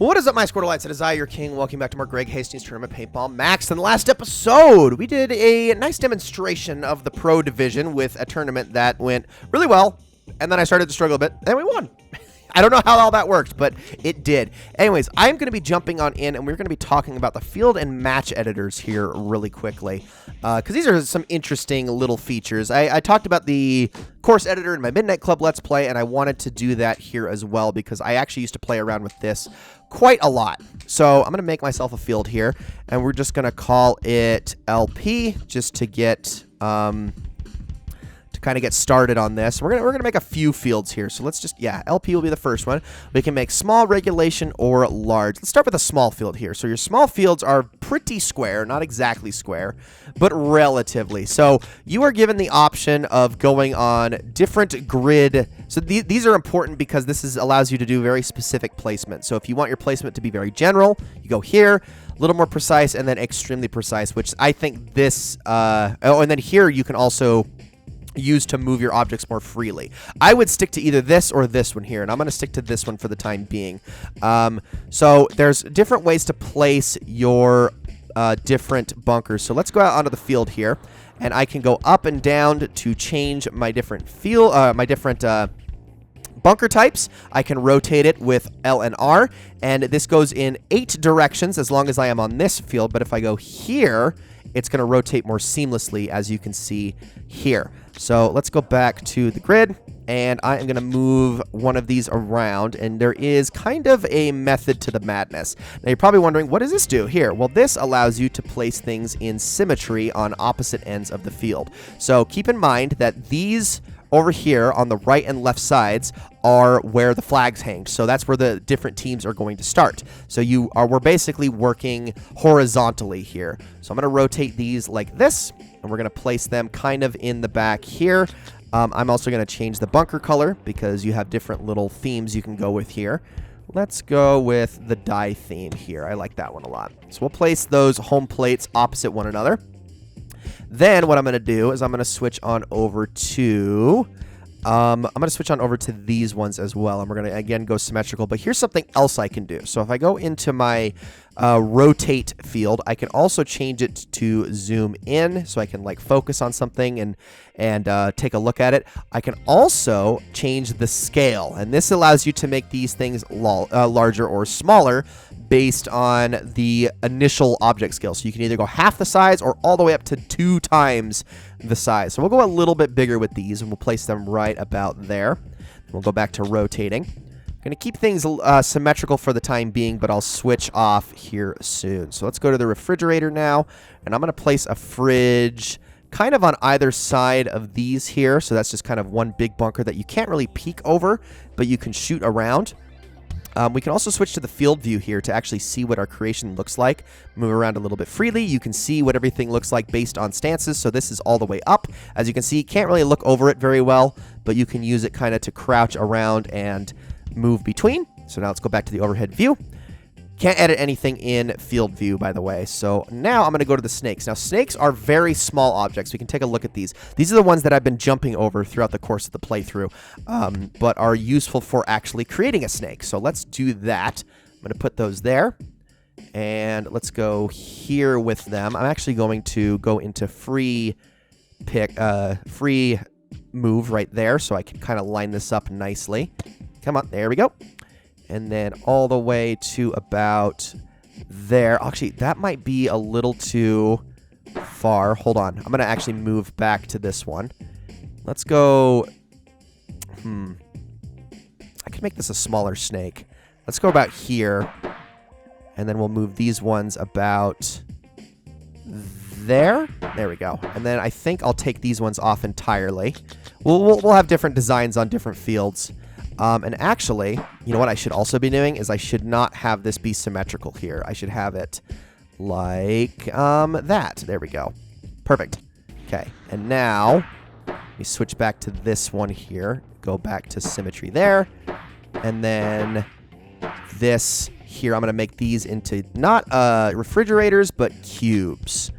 What is up, my Squirtleites? It is I, your king. Welcome back to more Greg Hastings Tournament Paintball Max. In the last episode, we did a nice demonstration of the Pro Division with a tournament that went really well, and then I started to struggle a bit, and we won. I don't know how all that worked, but it did. Anyways, I'm going to be jumping on in, and we're going to be talking about the field and match editors here really quickly, because these are some interesting little features. I talked about the course editor in my Midnight Club Let's Play, and I wanted to do that here as well, because I actually used to play around with this quite a lot. So I'm going to make myself a field here, and we're just going to call it LP, just to get... kind of get started on this. We're gonna make a few fields here. So let's just, yeah, LP will be the first one. We can make small, regulation, or large. Let's start with a small field here. So your small fields are pretty square, not exactly square, but relatively. So you are given the option of going on different grid. So these are important because this allows you to do very specific placement. So if you want your placement to be very general, you go here, a little more precise, and then extremely precise, which I think this, oh, and then here you can also use to move your objects more freely. I would stick to either this or this one here, and I'm going to stick to this one for the time being. So there's different ways to place your different bunkers. So let's go out onto the field here, and I can go up and down to change my different bunker types. I can rotate it with L and R, and this goes in 8 directions as long as I am on this field, but if I go here, it's going to rotate more seamlessly, as you can see here. So let's go back to the grid, and I am going to move one of these around, and there is kind of a method to the madness. Now you're probably wondering, what does this do here? Well, this allows you to place things in symmetry on opposite ends of the field. So keep in mind that these over here on the right and left sides are where the flags hang. So that's where the different teams are going to start. So we're basically working horizontally here. So I'm going to rotate these like this, and we're going to place them kind of in the back here. I'm also going to change the bunker color because you have different little themes you can go with here. Let's go with the die theme here. I like that one a lot. So we'll place those home plates opposite one another. Then what I'm going to do is I'm going to switch on over to these ones as well. And we're going to, again, go symmetrical. But here's something else I can do. So if I go into my rotate field, I can also change it to zoom in so I can like focus on something and take a look at it. I can also change the scale. And this allows you to make these things larger or smaller based on the initial object scale. So you can either go half the size or all the way up to 2 times the size. So we'll go a little bit bigger with these, and we'll place them right about there. We'll go back to rotating. I'm going to keep things symmetrical for the time being, but I'll switch off here soon. So let's go to the refrigerator now, and I'm going to place a fridge kind of on either side of these here. So that's just kind of one big bunker that you can't really peek over, but you can shoot around. We can also switch to the field view here to actually see what our creation looks like. Move around a little bit freely. You can see what everything looks like based on stances. So this is all the way up. As you can see, can't really look over it very well, but you can use it kind of to crouch around and move between. So now let's go back to the overhead view. Can't edit anything in field view, by the way. So now I'm going to go to the snakes. Now, snakes are very small objects. We can take a look at these. These are the ones that I've been jumping over throughout the course of the playthrough, but are useful for actually creating a snake. So let's do that. I'm going to put those there, and let's go here with them. I'm actually going to go into free move right there, so I can kind of line this up nicely. Come on, there we go. And then all the way to about there. Actually, that might be a little too far. Hold on. I'm going to actually move back to this one. Let's go... I could make this a smaller snake. Let's go about here. And then we'll move these ones about there. There we go. And then I think I'll take these ones off entirely. We'll have different designs on different fields. And actually, you know what I should also be doing is I should not have this be symmetrical here. I should have it like that. There we go. Perfect. Okay, and now we switch back to this one here. Go back to symmetry there. And then this here, I'm going to make these into not refrigerators, but cubes.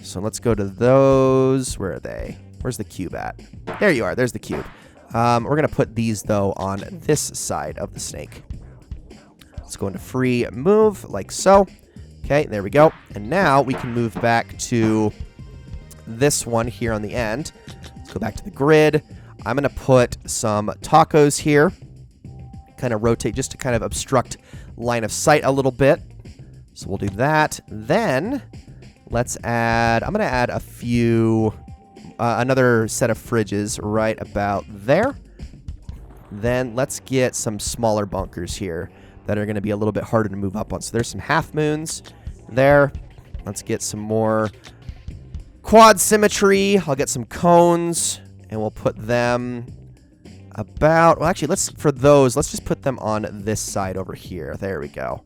So let's go to those. Where are they? Where's the cube at? There you are. There's the cube. We're going to put these, though, on this side of the snake. Let's go into free move, like so. Okay, there we go. And now we can move back to this one here on the end. Let's go back to the grid. I'm going to put some tacos here. Kind of rotate just to kind of obstruct line of sight a little bit. So we'll do that. Then let's add, I'm going to add a few, another set of fridges right about there. Then let's get some smaller bunkers here that are going to be a little bit harder to move up on. So there's some half moons there. Let's get some more quad symmetry. I'll get some cones and we'll put them about, well, actually, let's just put them on this side over here. There we go.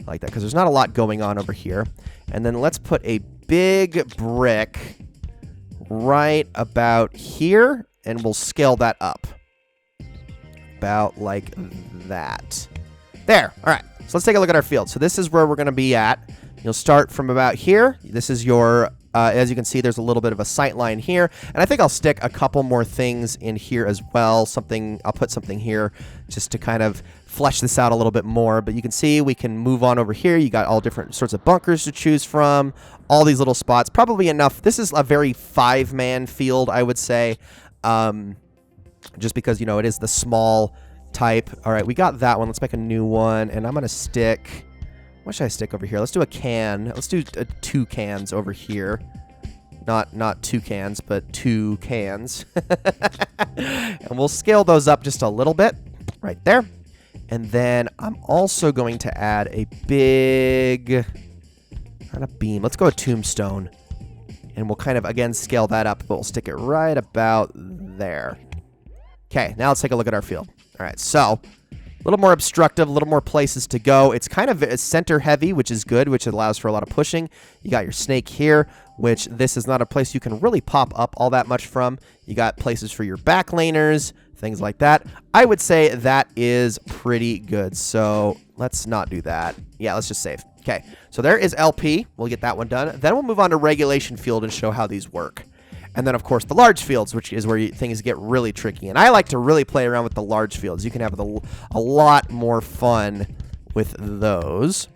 Like that, because there's not a lot going on over here. And then let's put a big brick right about here, and we'll scale that up. About like that. There. All right. So let's take a look at our field. So this is where we're going to be at. You'll start from about here. This is your, as you can see, there's a little bit of a sight line here. And I think I'll stick a couple more things in here as well. I'll put something here just to kind of flesh this out a little bit more. But you can see we can move on over here. You got all different sorts of bunkers to choose from. All these little spots. Probably enough. This is a very 5-man field, I would say. Just because, you know, it is the small type. All right, we got that one. Let's make a new one. And I'm going to stick... What should I stick over here? Let's do a can. Let's do 2 cans over here. Not 2 cans, but 2 cans. And we'll scale those up just a little bit. Right there. And then I'm also going to add a big... Not a beam. Let's go a tombstone. And we'll kind of, again, scale that up, but we'll stick it right about there. Okay, now let's take a look at our field. All right, so a little more obstructive, a little more places to go. It's kind of center heavy, which is good, which allows for a lot of pushing. You got your snake here, which this is not a place you can really pop up all that much from. You got places for your back laners, things like that. I would say that is pretty good. So let's not do that. Yeah, let's just save. Okay, so there is LP. We'll get that one done. Then we'll move on to regulation field and show how these work. And then, of course, the large fields, which is where things get really tricky. And I like to really play around with the large fields. You can have a lot more fun with those.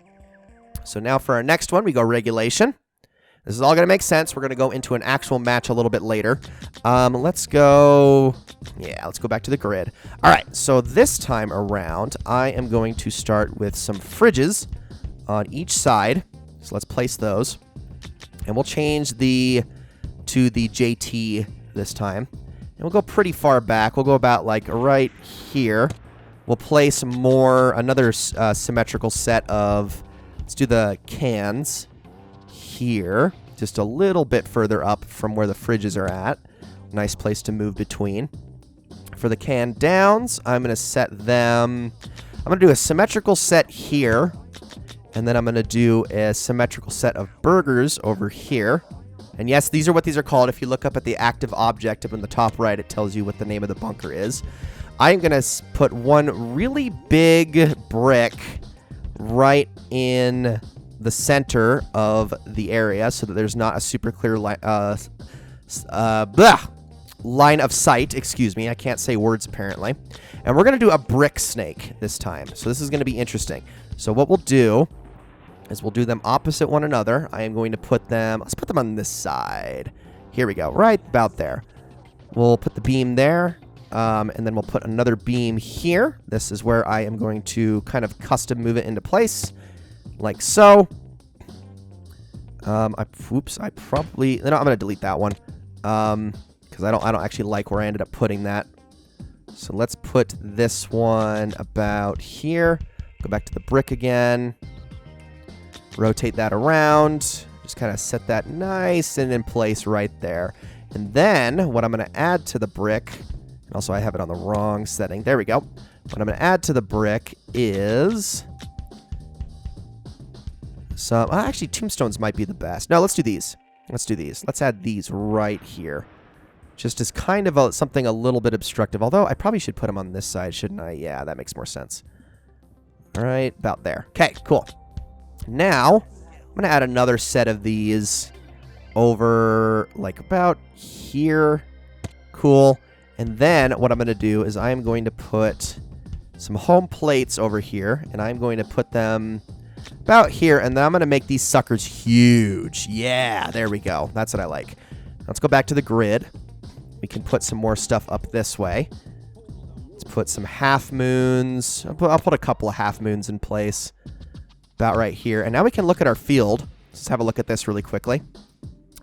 So now for our next one, we go regulation. This is all going to make sense. We're going to go into an actual match a little bit later. Let's go back to the grid. All right, so this time around, I am going to start with some fridges on each side. So let's place those. And we'll change to the JT this time. And we'll go pretty far back. We'll go about like right here. We'll place another symmetrical set of, let's do the cans here. Just a little bit further up from where the fridges are at. Nice place to move between. For the can downs, I'm going to set them, I'm going to do a symmetrical set here. And then I'm going to do a symmetrical set of burgers over here. And yes, these are what these are called. If you look up at the active object up in the top right, it tells you what the name of the bunker is. I'm going to put one really big brick right in the center of the area so that there's not a super clear line of sight. Excuse me. I can't say words apparently. And we're going to do a brick snake this time. So this is going to be interesting. So what we'll do is we'll do them opposite one another. I am going to put them, let's put them on this side. Here we go, right about there. We'll put the beam there, and then we'll put another beam here. This is where I am going to kind of custom move it into place, like so. I'm going to delete that one, because I don't actually like where I ended up putting that. So let's put this one about here. Go back to the brick again. Rotate that around. Just kind of set that nice and in place right there. And then what I'm going to add to the brick, and also I have it on the wrong setting. There we go. What I'm going to add to the brick is some, actually tombstones might be the best. No, let's do these. Let's do these. Let's add these right here. Just as kind of something a little bit obstructive. Although I probably should put them on this side, shouldn't I? Yeah, that makes more sense. All right, about there. Okay, cool. Now, I'm going to add another set of these over, like, about here. Cool. And then what I'm going to do is I am going to put some home plates over here, and I'm going to put them about here, and then I'm going to make these suckers huge. Yeah, there we go. That's what I like. Let's go back to the grid. We can put some more stuff up this way. Let's put some half moons. I'll put a couple of half moons in place about right here. And now we can look at our field. Let's have a look at this really quickly.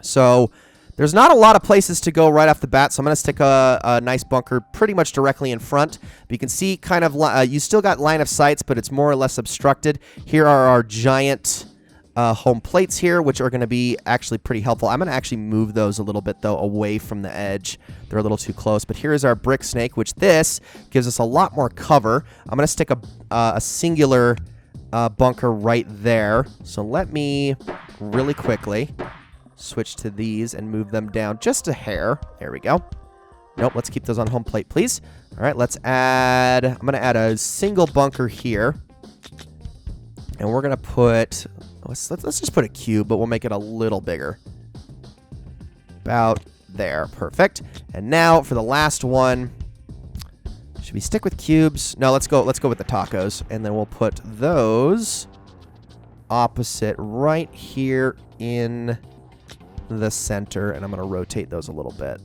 So there's not a lot of places to go right off the bat, so I'm going to stick a nice bunker pretty much directly in front. But you can see kind of, you still got line of sights, but it's more or less obstructed. Here are our giant home plates here, which are going to be actually pretty helpful. I'm going to actually move those a little bit, though, away from the edge. They're a little too close. But here is our brick snake, which this gives us a lot more cover. I'm going to stick a singular bunker right there. So let me really quickly switch to these and move them down just a hair. There we go. Nope, let's keep those on home plate, please. All right, let's add, I'm going to add a single bunker here. And we're going to put, let's just put a cube, but we'll make it a little bigger. About there. Perfect. And now for the last one, should we stick with cubes? No, let's go with the tacos. And then we'll put those opposite right here in the center, and I'm going to rotate those a little bit.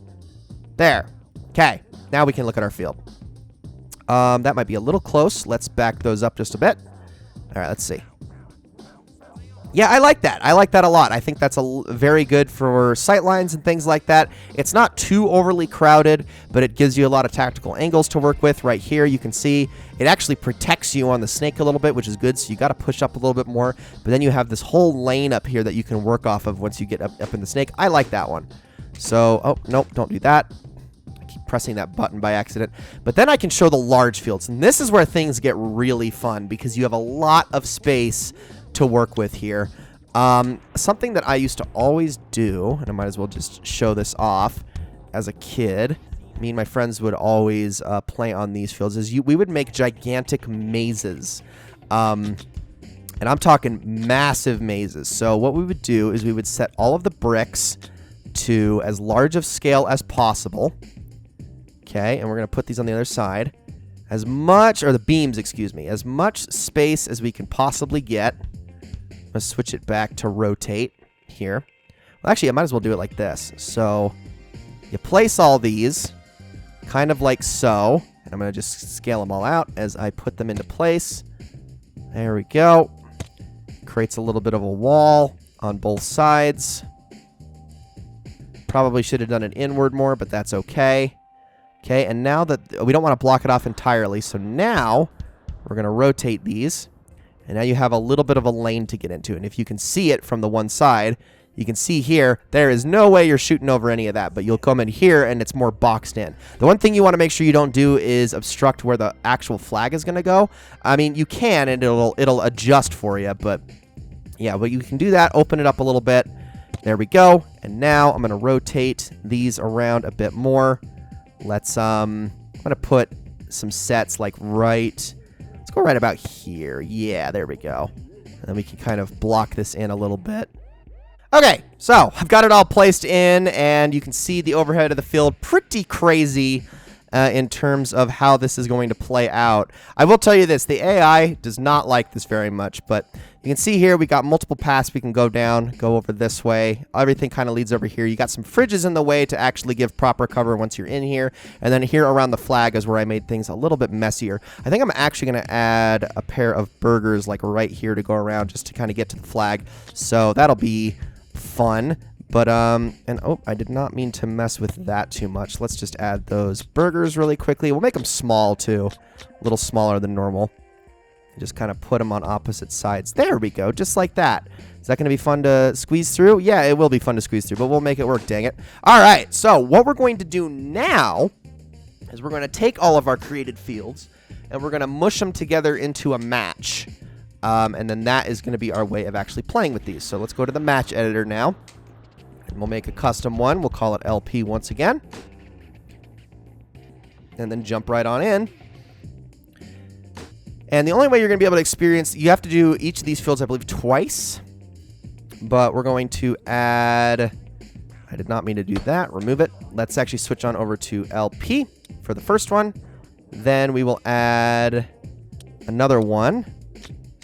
There. Okay. Now we can look at our field. That might be a little close. Let's back those up just a bit. All right, let's see. Yeah, I like that. I like that a lot. I think that's very good for sight lines and things like that. It's not too overly crowded, but it gives you a lot of tactical angles to work with. Right here, you can see it actually protects you on the snake a little bit, which is good. So you got to push up a little bit more. But then you have this whole lane up here that you can work off of once you get up in the snake. I like that one. So, oh, nope, don't do that. I keep pressing that button by accident. But then I can show the large fields. And this is where things get really fun because you have a lot of space to work with here. Something that I used to always do, and I might as well just show this off as a kid, me and my friends would always play on these fields, is we would make gigantic mazes. And I'm talking massive mazes. So what we would do is we would set all of the bricks to as large of scale as possible. Okay, and we're going to put these on the other side. As much, or the beams, excuse me, as much space as we can possibly get. Let's switch it back to rotate here. Well, actually, I might as well do it like this. So you place all these kind of like so. And I'm going to just scale them all out as I put them into place. There we go. Creates a little bit of a wall on both sides. Probably should have done it inward more, but that's okay. Okay, and now that we don't want to block it off entirely, so now we're going to rotate these. And now you have a little bit of a lane to get into. And if you can see it from the one side, you can see here, there is no way you're shooting over any of that. But you'll come in here, and it's more boxed in. The one thing you want to make sure you don't do is obstruct where the actual flag is going to go. I mean, you can, and it'll adjust for you. But, yeah, but you can do that. Open it up a little bit. There we go. And now I'm going to rotate these around a bit more. Let's, I'm going to put some sets, like, right... Let's go right about here. Yeah, there we go. And then we can kind of block this in a little bit. Okay, so I've got it all placed in, and you can see the overhead of the field. Pretty crazy in terms of how this is going to play out. I will tell you this. The AI does not like this very much, but you can see here we got multiple paths we can go down, go over this way. Everything kind of leads over here. You got some fridges in the way to actually give proper cover once you're in here. And then here around the flag is where I made things a little bit messier. I think I'm actually going to add a pair of burgers like right here to go around just to kind of get to the flag. So that'll be fun. But, and oh, I did not mean to mess with that too much. Let's just add those burgers really quickly. We'll make them small too, a little smaller than normal. Just kind of put them on opposite sides. There we go, just like that. Is that going to be fun to squeeze through? Yeah, it will be fun to squeeze through, but we'll make it work, dang it. All right, so what we're going to do now is we're going to take all of our created fields and we're going to mush them together into a match. And then that is going to be our way of actually playing with these. So let's go to the match editor now. And we'll make a custom one. We'll call it LP once again. And then jump right on in. And the only way you're going to be able to experience, you have to do each of these fields, I believe, twice. But we're going to add, I did not mean to do that. Remove it. Let's actually switch on over to LP for the first one. Then we will add another one.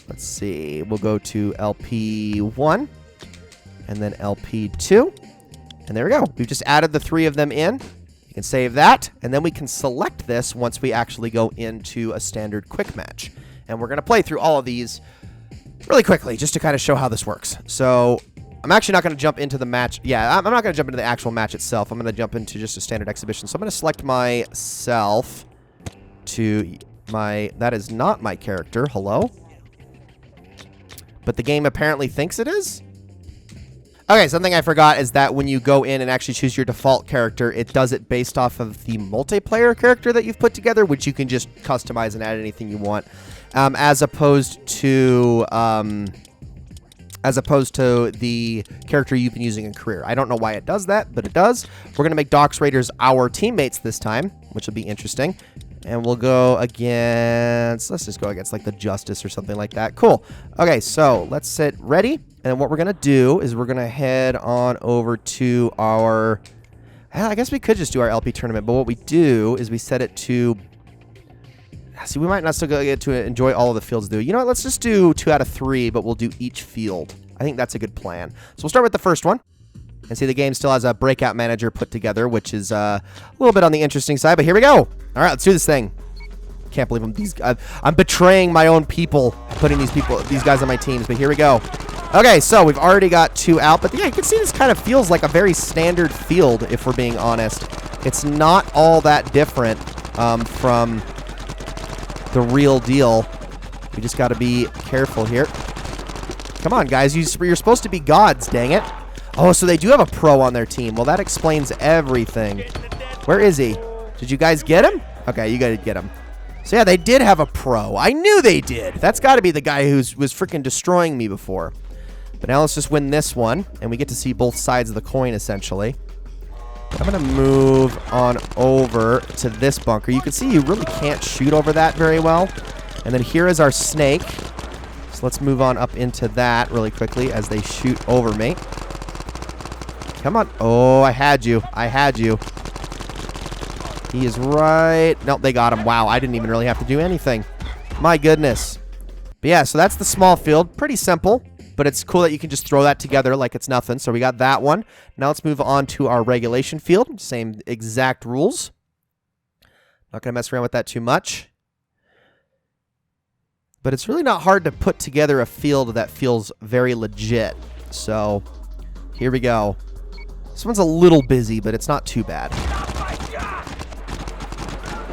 Let's see. We'll go to LP1 and then LP2. And there we go. We've just added the 3 of them in. You can save that, and then we can select this once we actually go into a standard quick match. And we're going to play through all of these really quickly just to kind of show how this works. So I'm actually not going to jump into the match. Yeah, I'm not going to jump into the actual match itself. I'm going to jump into just a standard exhibition. So I'm going to select myself to my... That is not my character. Hello? But the game apparently thinks it is? Okay, something I forgot is that when you go in and actually choose your default character, it does it based off of the multiplayer character that you've put together, which you can just customize and add anything you want, as opposed to the character you've been using in career. I don't know why it does that, but it does. We're gonna make Dox Raiders our teammates this time, which will be interesting. And we'll go against, let's just go against like the Justice or something like that. Cool. Okay, so let's set ready. And what we're going to do is we're going to head on over to our, I guess we could just do our LP tournament, but what we do is we set it to, see, we might not still get to enjoy all of the fields though. You know what, let's just do 2 out of 3, but we'll do each field. I think that's a good plan. So we'll start with the first one. And see, the game still has a breakout manager put together, which is a little bit on the interesting side, but here we go. All right, let's do this thing. Can't believe I'm betraying my own people, putting these guys on my teams, but here we go. Okay, so we've already got 2 out, but yeah, you can see this kind of feels like a very standard field, if we're being honest. It's not all that different from the real deal. We just got to be careful here. Come on, guys, you're supposed to be gods, dang it. Oh, so they do have a pro on their team. Well, that explains everything. Where is he? Did you guys get him? Okay, you guys get him. So yeah, they did have a pro. I knew they did. That's got to be the guy who was freaking destroying me before. But now let's just win this one, and we get to see both sides of the coin, essentially. I'm going to move on over to this bunker. You can see you really can't shoot over that very well. And then here is our snake. So let's move on up into that really quickly as they shoot over me. Come on. Oh, I had you. I had you. He is right. Nope, they got him. Wow, I didn't even really have to do anything. My goodness. But yeah, so that's the small field. Pretty simple, but it's cool that you can just throw that together like it's nothing. So we got that one. Now let's move on to our regulation field. Same exact rules. Not going to mess around with that too much. But it's really not hard to put together a field that feels very legit. So here we go. This one's a little busy, but it's not too bad.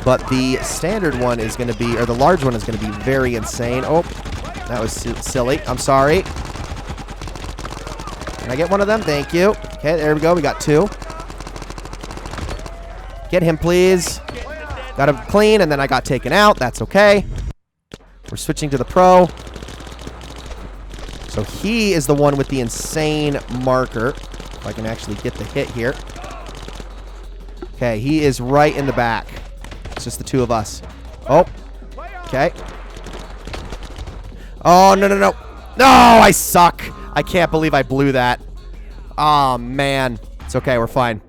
But the standard one is going to be, or the large one is going to be very insane. Oh, that was silly. I'm sorry. Can I get one of them? Thank you. Okay, there we go. We got 2. Get him, please. Got him clean, and then I got taken out. That's okay. We're switching to the pro. So he is the one with the insane marker. If I can actually get the hit here. Okay, he is right in the back. It's just the 2 of us. Oh, okay. Oh, no, no, no. No, I suck. I can't believe I blew that. Oh, man. It's okay. We're fine.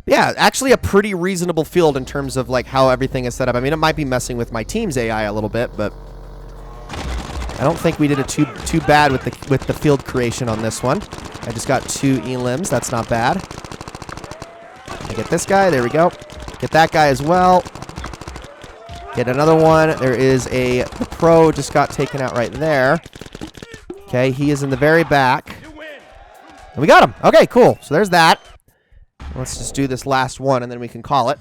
But yeah, actually a pretty reasonable field in terms of like how everything is set up. I mean, it might be messing with my team's AI a little bit, but I don't think we did it too bad with the field creation on this one. I just got 2 elims. That's not bad. I get this guy. There we go. Get that guy as well. Get another one. There is the pro just got taken out right there. Okay, he is in the very back. And we got him. Okay, cool. So there's that. Let's just do this last one, and then we can call it.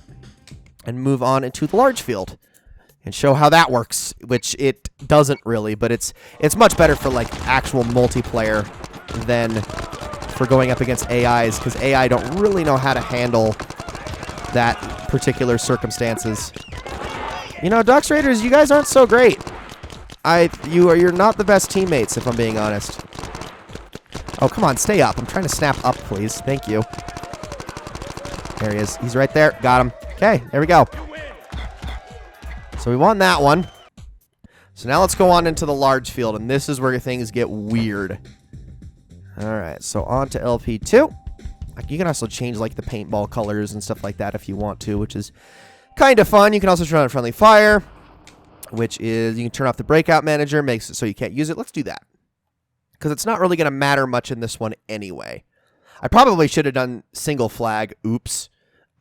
And move on into the large field. And show how that works, which it doesn't really, but it's much better for like actual multiplayer than for going up against AIs, because AI don't really know how to handle that particular circumstances. You know, Dox Raiders, you guys aren't so great. You're not the best teammates, if I'm being honest. Oh, come on, stay up. I'm trying to snap up, please. Thank you. There he is. He's right there. Got him. Okay, there we go. So we won that one. So now let's go on into the large field, and this is where things get weird. All right, so on to LP2. You can also change like the paintball colors and stuff like that if you want to, which is kind of fun. You can also turn on friendly fire, which is you can turn off the breakout manager, makes it so you can't use it. Let's do that because it's not really going to matter much in this one anyway. I probably should have done single flag. Oops.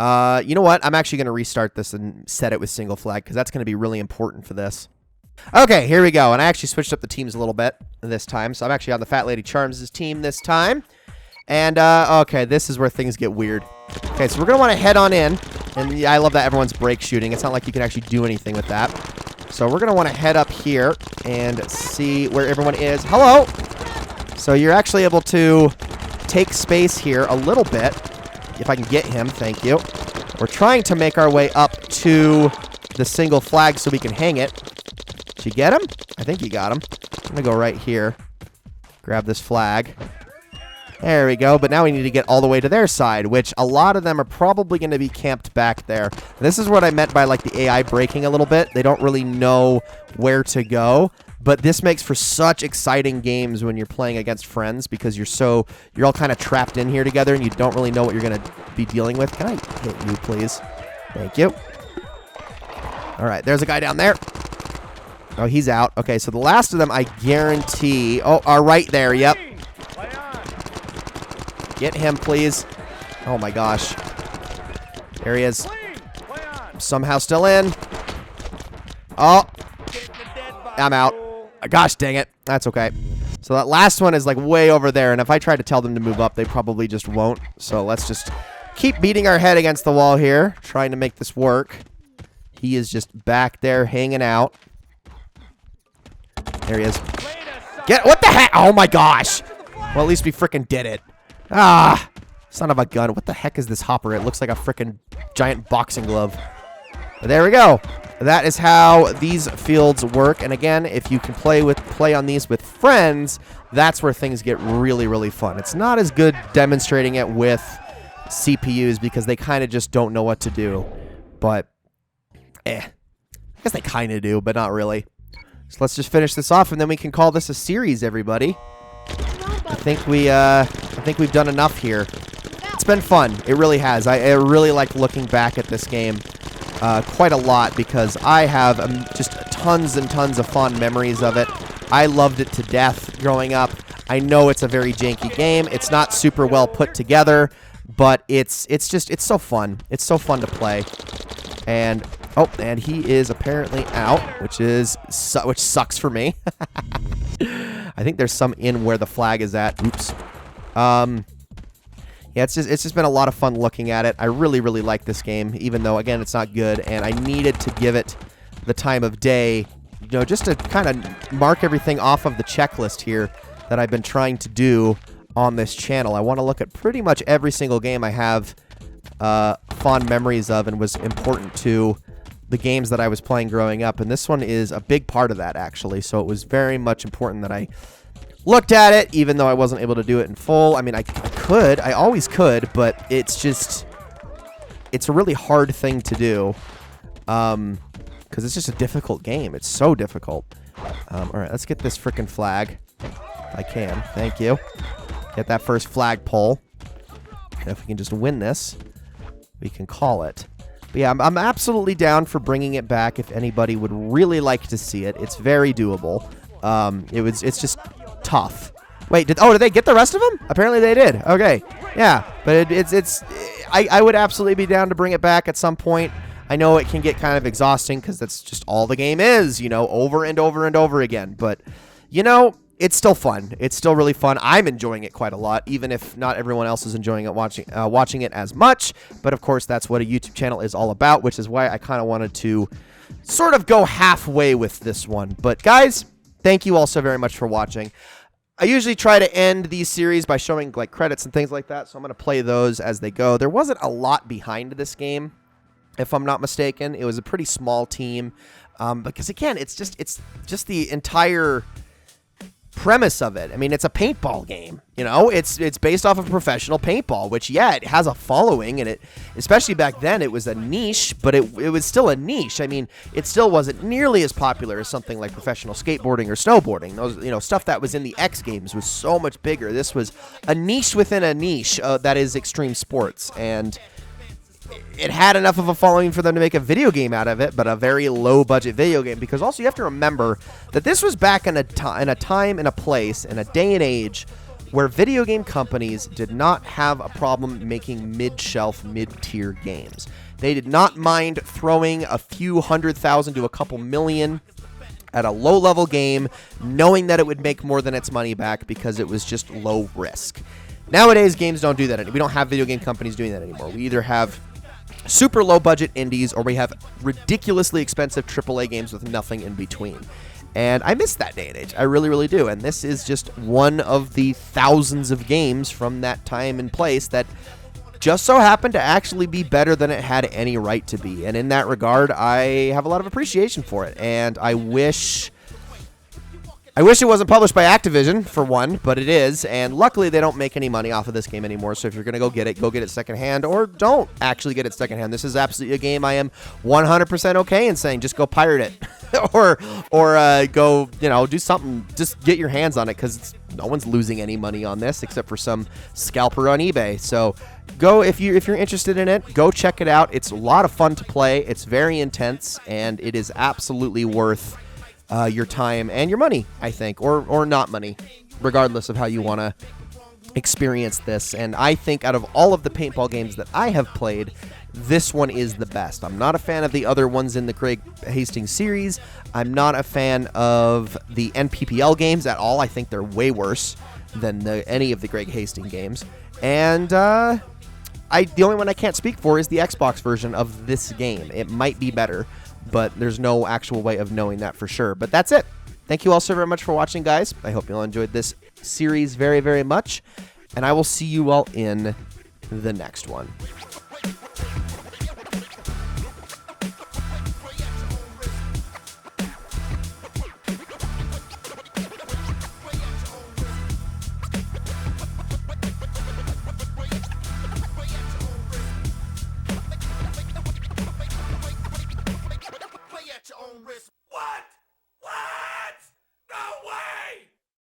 You know what? I'm actually going to restart this and set it with single flag because that's going to be really important for this. Okay, here we go. And I actually switched up the teams a little bit this time. So I'm actually on the Fat Lady Charms' team this time. And, okay, this is where things get weird. Okay, so we're going to want to head on in. And yeah, I love that everyone's break shooting. It's not like you can actually do anything with that. So we're going to want to head up here and see where everyone is. Hello! So you're actually able to take space here a little bit. If I can get him, thank you. We're trying to make our way up to the single flag so we can hang it. Did you get him? I think you got him. I'm going to go right here. Grab this flag. There we go. But now we need to get all the way to their side, which a lot of them are probably going to be camped back there. This is what I meant by like the AI breaking a little bit. They don't really know where to go. But this makes for such exciting games when you're playing against friends because you're all kind of trapped in here together and you don't really know what you're going to be dealing with. Can I hit you, please? Thank you. All right, there's a guy down there. Oh, he's out. Okay, so the last of them, I guarantee... Oh, are right there, yep. Get him, please. Oh, my gosh. There he is. Somehow still in. Oh. I'm out. Gosh, dang it. That's okay. So that last one is, like, way over there, and if I try to tell them to move up, they probably just won't. So let's just keep beating our head against the wall here, trying to make this work. He is just back there hanging out. There he is. What the heck? Oh my gosh. Well, at least we frickin' did it. Ah, son of a gun. What the heck is this hopper? It looks like a frickin' giant boxing glove. But there we go. That is how these fields work. And again, if you can play on these with friends, that's where things get really, really fun. It's not as good demonstrating it with CPUs because they kind of just don't know what to do. But, I guess they kind of do, but not really. So let's just finish this off, and then we can call this a series, everybody. I think we've done enough here. It's been fun. It really has. I really like looking back at this game quite a lot because I have just tons and tons of fond memories of it. I loved it to death growing up. I know it's a very janky game. It's not super well put together, but it's so fun. It's so fun to play. And oh, and he is apparently out, which sucks for me. I think there's some in where the flag is at. Oops. Yeah, it's just been a lot of fun looking at it. I really, really like this game, even though, again, it's not good. And I needed to give it the time of day, you know, just to kind of mark everything off of the checklist here that I've been trying to do on this channel. I want to look at pretty much every single game I have fond memories of and was important to the games that I was playing growing up. And this one is a big part of that, actually. So it was very much important that I looked at it, even though I wasn't able to do it in full. I mean, I could. I always could, but it's a really hard thing to do because it's just a difficult game. It's so difficult. All right, let's get this frickin' flag. If I can. Thank you. Get that first flag pull. And if we can just win this, we can call it. But yeah, I'm absolutely down for bringing it back if anybody would really like to see it. It's very doable. It's just tough. Wait, did they get the rest of them? Apparently they did. Okay. Yeah, but I would absolutely be down to bring it back at some point. I know it can get kind of exhausting because that's just all the game is, you know, over and over and over again. But, you know, it's still fun. It's still really fun. I'm enjoying it quite a lot, even if not everyone else is enjoying it, watching it as much. But, of course, that's what a YouTube channel is all about, which is why I kind of wanted to sort of go halfway with this one. But, guys, thank you all so very much for watching. I usually try to end these series by showing like credits and things like that, so I'm going to play those as they go. There wasn't a lot behind this game, if I'm not mistaken. It was a pretty small team, because again, it's just the entire premise of it. I mean, it's a paintball game, you know. It's based off of professional paintball, which, yeah, it has a following, and it, especially back then, it was a niche, but it was still a niche. I mean, it still wasn't nearly as popular as something like professional skateboarding or snowboarding. Those, you know, stuff that was in the X Games was so much bigger. This was a niche within a niche that is extreme sports, and it had enough of a following for them to make a video game out of it, but a very low-budget video game. Because also you have to remember that this was back in a time, in a place, in a day and age where video game companies did not have a problem making mid-shelf, mid-tier games. They did not mind throwing a few 100,000 to a couple million at a low-level game, knowing that it would make more than its money back because it was just low risk. Nowadays, games don't do that. We don't have video game companies doing that anymore. We either have super low-budget indies or we have ridiculously expensive AAA games with nothing in between. And I miss that day and age. I really, really do. And this is just one of the thousands of games from that time and place that just so happened to actually be better than it had any right to be. And in that regard, I have a lot of appreciation for it. And I wish it wasn't published by Activision, for one, but it is. And luckily, they don't make any money off of this game anymore. So if you're going to go get it secondhand, or don't actually get it secondhand. This is absolutely a game I am 100% okay in saying just go pirate it. or go, do something. Just get your hands on it, because no one's losing any money on this except for some scalper on eBay. So go, if you're interested in it, go check it out. It's a lot of fun to play. It's very intense, and it is absolutely worth your time and your money, I think, or not money, regardless of how you want to experience this. And I think out of all of the paintball games that I have played, this one is the best. I'm not a fan of the other ones in the Greg Hastings series. I'm not a fan of the NPPL games at all. I think they're way worse than any of the Greg Hastings games. And the only one I can't speak for is the Xbox version of this game. It might be better, but there's no actual way of knowing that for sure. But that's it. Thank you all so very much for watching, guys. I hope you all enjoyed this series very, very much. And I will see you all in the next one.